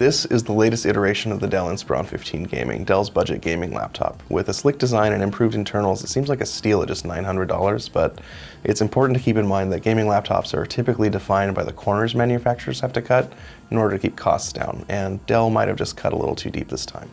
This is the latest iteration of the Dell Inspiron 15 Gaming, Dell's budget gaming laptop. With a sleek design and improved internals, it seems like a steal at just $900, but it's important to keep in mind that gaming laptops are typically defined by the corners manufacturers have to cut in order to keep costs down, and Dell might have just cut a little too deep this time.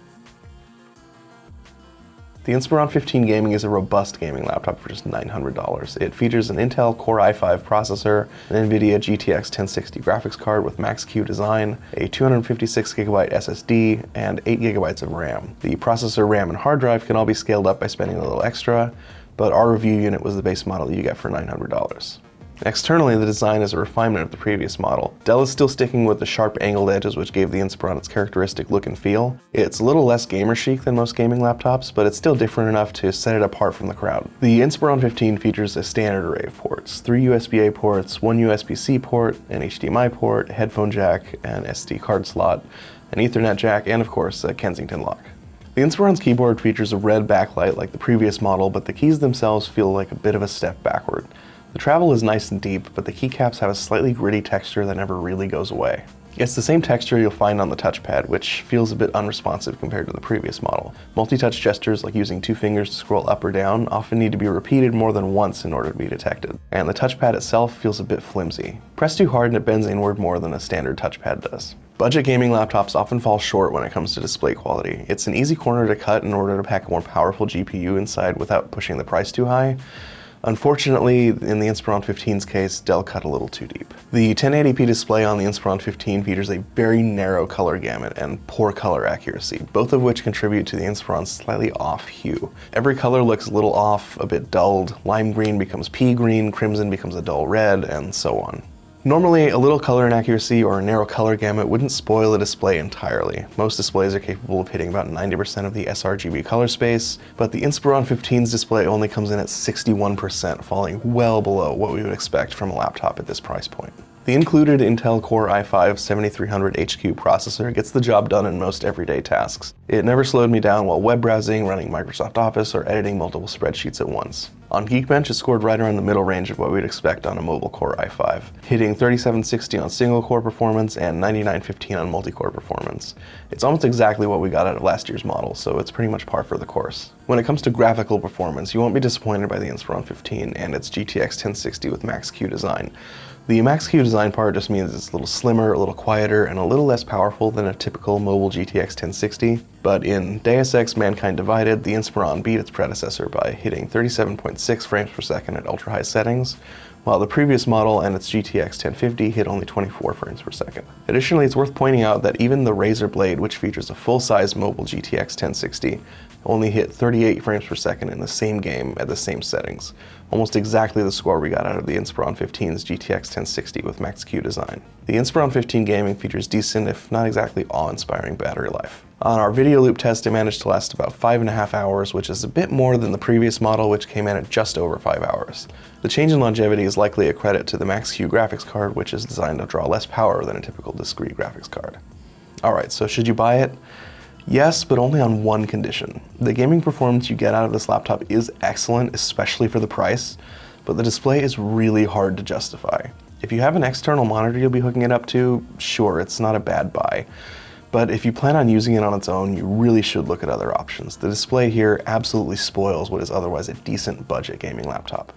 The Inspiron 15 Gaming is a robust gaming laptop for just $900. It features an Intel Core i5 processor, an NVIDIA GTX 1060 graphics card with Max-Q design, a 256GB SSD, and 8GB of RAM. The processor, RAM, and hard drive can all be scaled up by spending a little extra, but our review unit was the base model you get for $900. Externally, the design is a refinement of the previous model. Dell is still sticking with the sharp angled edges which gave the Inspiron its characteristic look and feel. It's a little less gamer chic than most gaming laptops, but it's still different enough to set it apart from the crowd. The Inspiron 15 features a standard array of ports, 3 USB-A ports, 1 USB-C port, an HDMI port, a headphone jack, an SD card slot, an Ethernet jack, and of course a Kensington lock. The Inspiron's keyboard features a red backlight like the previous model, but the keys themselves feel like a bit of a step backward. The travel is nice and deep, but the keycaps have a slightly gritty texture that never really goes away. It's the same texture you'll find on the Touchpad, which feels a bit unresponsive compared to the previous model. Multi-touch gestures like using 2 fingers to scroll up or down often need to be repeated more than once in order to be detected, and the touchpad itself feels a bit flimsy. Press too hard and it bends inward more than a standard touchpad does. Budget gaming laptops often fall short when it comes to display quality. It's an easy corner to cut in order to pack a more powerful GPU inside without pushing the price too high. Unfortunately, in the Inspiron 15's case, Dell cut a little too deep. The 1080p display on the Inspiron 15 features a very narrow color gamut and poor color accuracy, both of which contribute to the Inspiron's slightly off hue. Every color looks a little off, a bit dulled. Lime green becomes pea green, crimson becomes a dull red, and so on. Normally, a little color inaccuracy or a narrow color gamut wouldn't spoil a display entirely. Most displays are capable of hitting about 90% of the sRGB color space, but the Inspiron 15's display only comes in at 61%, falling well below what we would expect from a laptop at this price point. The included Intel Core i5 7300HQ processor gets the job done in most everyday tasks. It never slowed me down while web browsing, running Microsoft Office, or editing multiple spreadsheets at once. On Geekbench, it scored right around the middle range of what we'd expect on a mobile Core i5, hitting 3760 on single-core performance and 9915 on multi-core performance. It's almost exactly what we got out of last year's model, so it's pretty much par for the course. When it comes to graphical performance, you won't be disappointed by the Inspiron 15 and its GTX 1060 with Max-Q design. The Max-Q design part just means it's a little slimmer, a little quieter, and a little less powerful than a typical mobile GTX 1060. But in Deus Ex Mankind Divided, the Inspiron beat its predecessor by hitting 37.6 frames per second at ultra-high settings, while the previous model and its GTX 1050 hit only 24 frames per second. Additionally, it's worth pointing out that even the Razer Blade, which features a full-size mobile GTX 1060, only hit 38 frames per second in the same game at the same settings, almost exactly the score we got out of the Inspiron 15's GTX 1060 with Max-Q design. The Inspiron 15 Gaming features decent, if not exactly awe-inspiring battery life. On our video loop test, it managed to last about 5.5 hours, which is a bit more than the previous model, which came in at just over 5 hours. The change in longevity is likely a credit to the Max-Q graphics card, which is designed to draw less power than a typical discrete graphics card. Alright, so should you buy it? Yes, but only on one condition. The gaming performance you get out of this laptop is excellent, especially for the price, but the display is really hard to justify. If you have an external monitor you'll be hooking it up to, sure, it's not a bad buy. But if you plan on using it on its own, you really should look at other options. The display here absolutely spoils what is otherwise a decent budget gaming laptop.